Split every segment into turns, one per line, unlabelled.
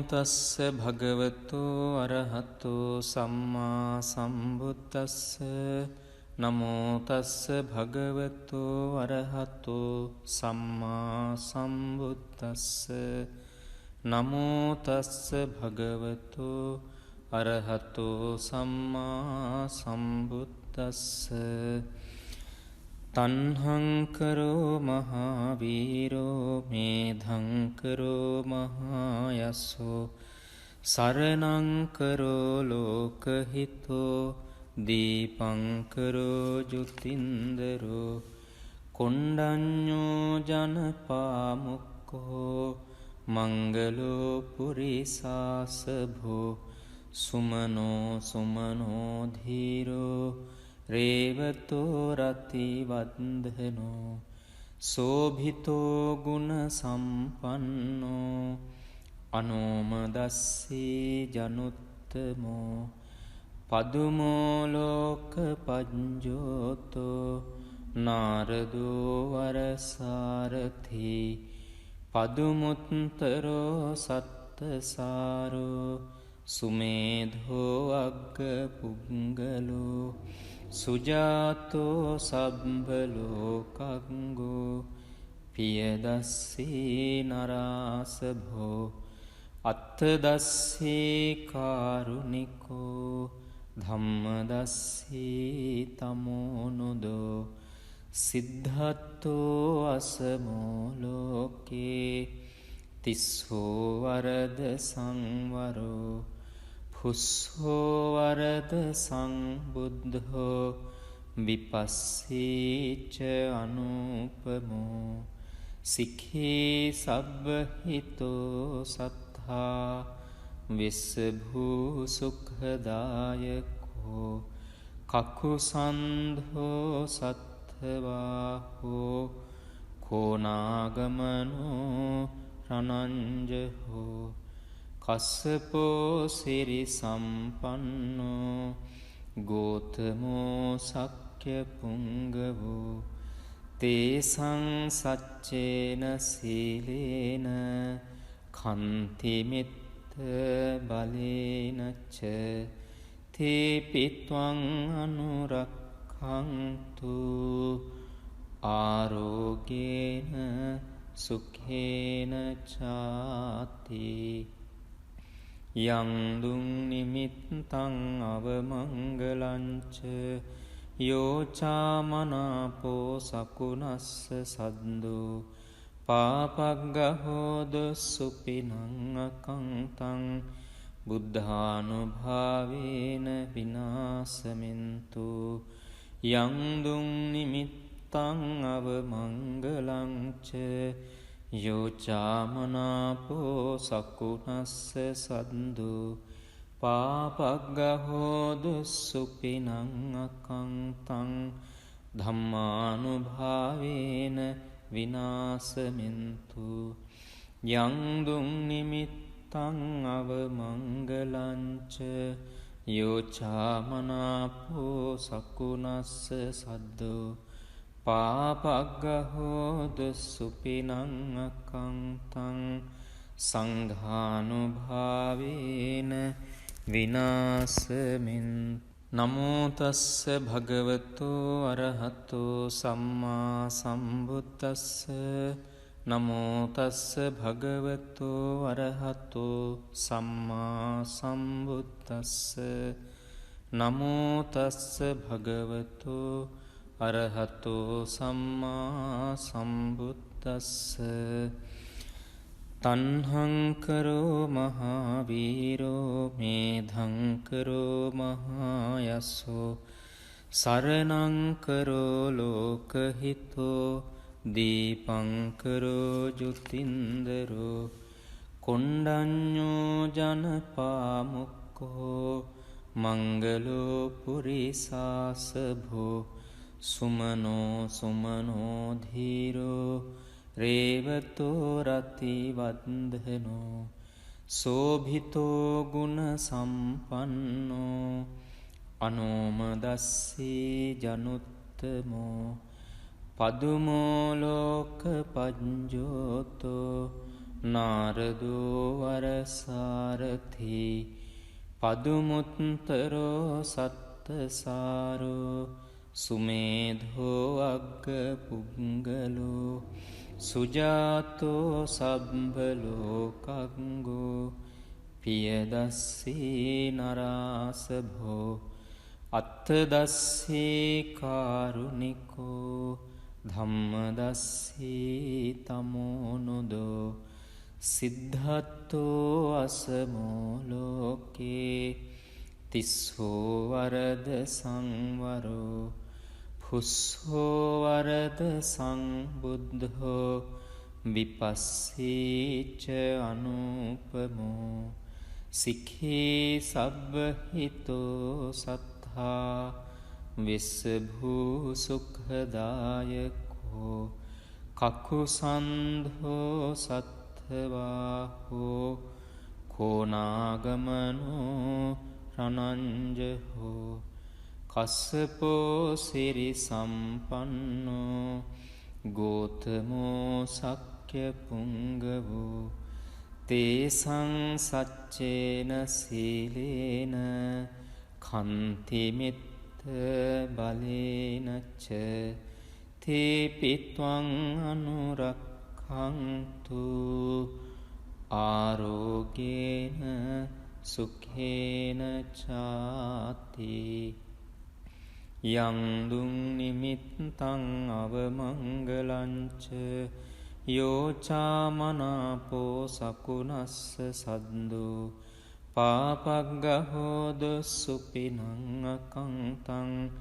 තස්ස භගවතු අරහතු සම්මා සම්බුද්දස්ස නමෝ තස්ස භගවතු අරහතු සම්මා සම්බුද්දස්ස නමෝ තස්ස භගවතු අරහතු සම්මා සම්බුද්දස්ස තණ්හංකරෝ මහාවීරෝ මේධංකරෝ මහායස්සෝ සරණංකරෝ ලෝකහිතෝ දීපංකරෝ ජුතින්දරෝ කොණ්ඩඤ්ඤෝ ජනපාමුක්ඛෝ මංගලෝ පුරිසාසභෝ සුමනෝ සුමනෝ ධීරෝ රේවතෝ රතිවන්දනෝ සෝභිතෝ ගුණ සම්පන්නෝ අනෝමදස්සී ජනුත්තමෝ පදුමෝ ලෝක පඤ්ජෝතෝ නාරදෝ වරසාරථි පදුමුත්තරෝ සත්තසාරෝ සුමේධෝ අග්ග පුංගලෝ සුජාතෝ සබ්බලෝකංගෝ පියදස්සී නරාසභෝ අත්තදස්සී කාරුණිකෝ ධම්මදස්සී තමෝනුදෝ සිද්ධත්තෝ අසමෝ ලෝකේ තිස්සෝ වරද සංවරෝ පුස්සෝ වරද සංබුද්ධෝ විපස්සීච අනුපමෝ සික්ඛී සබ්බහිතෝ සත්තා විස්සභූ සුඛදායකෝ කකුසන්ධෝ සත්ථවාහෝ කෝනාගමනෝ රණංජහෝ කස්සපෝ සිරි සම්පන්නෝ ගෝතමෝ සක්්‍ය පුංගවෝ තේසං සච්චේන සීලේන කන්තිමිත්ත බලේනච්ච තේපිත්වං අනුරක්ඛන්තු ආරෝගේන සුඛේන චාති යං දුං නිමිත්තං අවමංගලංච යෝචාමනාපෝ සකුණස්ස සද්දෝ පාපග්ගහෝද සුපිනං අකංතං බුද්ධානුභාවේන විනාසමින්තු යං දුං නිමිත්තං අවමංගලංච යෝචාමනාපෝ සකුණස්ස සද්දු පාපග්ගහෝදු සුපිනං අකංතං ධම්මානුභාවේන විනාසමින්තු යං දුං නිමිත්තං අවමංගලංච යෝචාමනාපෝ සකුණස්ස සද්දු පාපග්ගහෝද සුපිනං අකංතං සංඝානුභාවේන විනාසමින් නමෝ තස්ස භගවතු අරහතු සම්මා සම්බුද්දස්ස නමෝ තස්ස භගවතු අරහතු සම්මා සම්බුද්දස්ස නමෝ තස්ස භගවතු අරහතෝ සම්මා සම්බුද්දස්ස තණ්හංකරෝ මහාවීරෝ මේධංකරෝ මහායස්සෝ සරණංකරෝ ලෝකහිතෝ දීපංකරෝ ජුතින්දරෝ කොණ්ඩඤ්ඤෝ ජනපාමුක්ඛෝ මංගලෝ පුරිසාසභෝ සුමනෝ සුමනෝ ධීරෝ රේවතෝ රතිවන්දනෝ සෝභිතෝ ගුණ සම්පන්නෝ අනෝමදස්සී ජනුත්තමෝ පදුමෝ ලෝක පඤ්ජෝතෝ නාරදෝ වරසාරථි පදුමුත්තරෝ සත්තසාරෝ සුමේධෝ අග්ග පුංගලෝ සුජාතෝ සබ්බලෝකංගෝ පියදස්සී නරාසභෝ අත්තදස්සී කාරුණිකෝ ධම්මදස්සී තමෝනුදෝ සිද්ධත්තෝ අසමෝලෝකේ තිස්සෝ වරද සංවරෝ පුස්සෝ වරද සංබුද්ධෝ විපස්සීච අනුපමෝ සික්ඛී සබ්බහිතෝ සත්තා විස්සභූ සුඛදායකෝ කකුසන්ධෝ සත්ථවාහෝ කෝනාගමනෝ රණංජහෝ කස්සපෝ සිරි සම්පන්නෝ ගෝතමෝ සක්්‍ය පුංගවෝ තේසං සච්චේන සීලේන කන්තිමිත්ත බලේනච්ච තේපිත්වං අනුරක්ඛන්තු ආරෝගේන සුඛේන චාති යං දුං නිමිත්තං අවමංගලංච යෝචාමනාපෝ සකුනස්ස සද්දෝ පාපග්ගහෝද සුපිනං අකංතං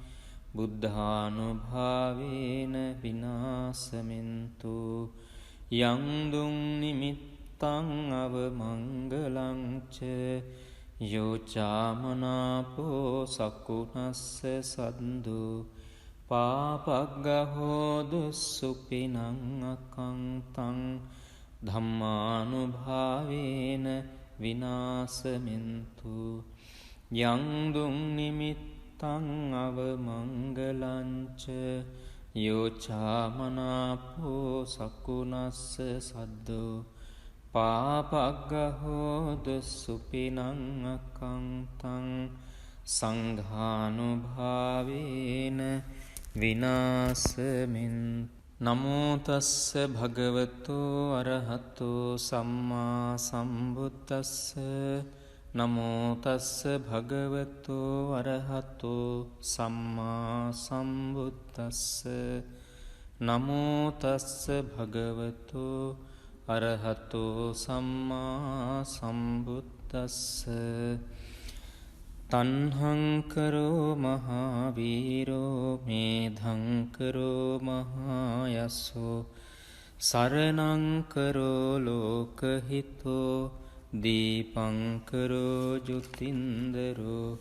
බුද්ධානුභාවේන විනාසමින්තු යං දුං නිමිත්තං අවමංගලංච යෝචාමනාපෝ සකුනස්ස සද්දෝ පාපග්ගහෝදු සුපිනං අකංතං ධම්මානුභාවේන විනාසමින්තු යං දුං නිමිත්තං අවමංගලංච යෝචාමනාපෝ සකුනස්ස සද්දෝ පාපග්ගහෝදු සුපිනං අකංතං සංඝානුභාවේන විනාසමින් නමෝ තස්ස භගවතු අරහතු සම්මා සම්බුද්දස්ස නමෝ තස්ස භගවතු අරහතු සම්මා සම්බුද්දස්ස නමෝ තස්ස භගවතු අරහතු සම්මා සම්බුද්දස්ස තන්හංකරෝ මහාවීරෝ මේධංකරෝ මහායස්සෝ සරණංකරෝ ලෝකහිතෝ දීපංකරෝ ජුතින්දරෝ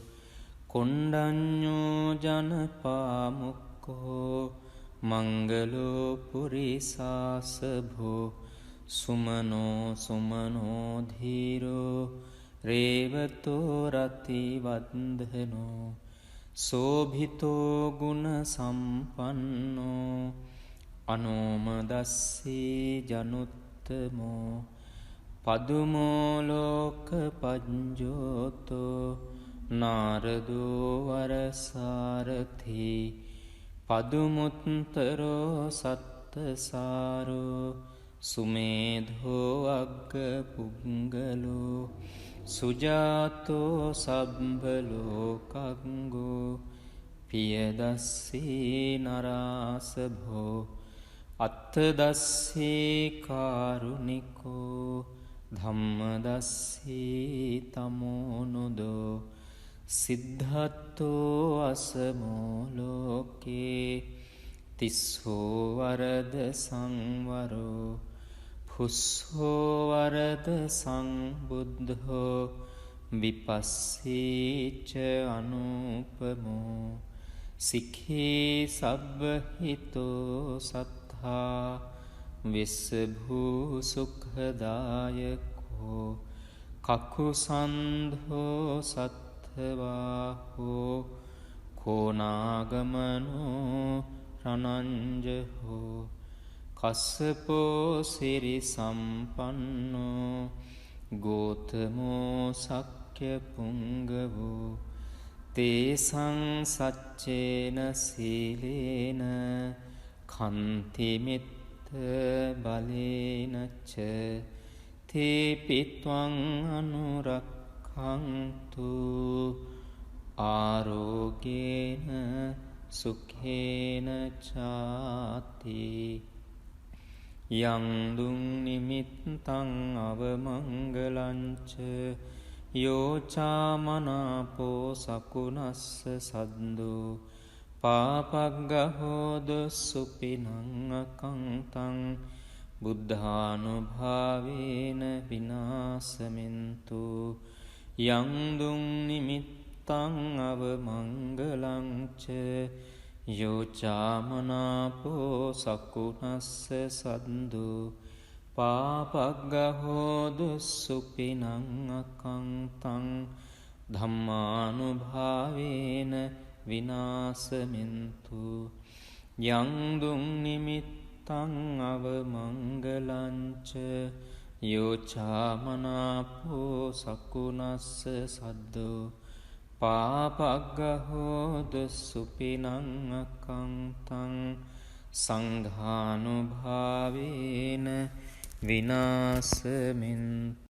කොණ්ඩඤ්ඤෝ ජනපාමුක්කෝ මංගලෝ පුරිසාසභෝ සුමනෝ සුමනෝ ධීරෝ රේවතෝ රති වන්දනෝ සෝභිතෝ ගුණ සම්පන්නෝ අනෝමදස්සී ජනුත්තමෝ පදුමෝ ලෝක පඤ්ජෝතෝ නාරදෝ වරසාරථි පදුමුත්තරෝ සත්තසාරෝ සුමේධෝ අග්ග පුංගලෝ සුජාතෝ සබ්බලෝකංගෝ පියදස්සී නරාසභෝ අත්තදස්සී කාරුණිකෝ ධම්මදස්සී තමෝනුදෝ සිද්ධත්තෝ අසමෝලෝකේ තිස්සෝ වරද සංවරෝ පුස්සෝ වරද සංබුද්ධෝ විපස්සීච අනුපමෝ සික්ඛී සබ්බහිතෝ සත්තා විස්සභූ සුඛදායකෝ කකුසන්ධෝ සත්ථවාහෝ කෝනාගමනෝ රණංජහෝ කස්සපෝ සිරි සම්පන්නෝ ගෝතමෝ සක්්‍ය පුංගවෝ තේසං සච්චේන සීලේන කන්තිමිත්ත බලේනච්ච තේපිත්වං අනුරක්ඛන්තු ආරෝගේන සුඛේන චාති යං දුං නිමිත්තං අවමංගලංච යෝචාමනාපෝ සකුණස්ස සද්දෝ පාපග්ගහෝද සුපිනං අකංතං බුද්ධානුභාවේන විනාසමින්තු යං දුං නිමිත්තං අවමංගලංච යෝචාමනාපෝ සකුණස්ස සද්දෝ පාපග්ගහෝදු සුපිනං අකංතං ධම්මානුභාවේන විනාසමින්තු යං දුං නිමිත්තං අවමංගලංච යෝචාමනාපෝ සකුණස්ස සද්දෝ පාපග්ගහෝදු සුපිනං අකංතං සංඝානුභාවේන විනාසමින්තු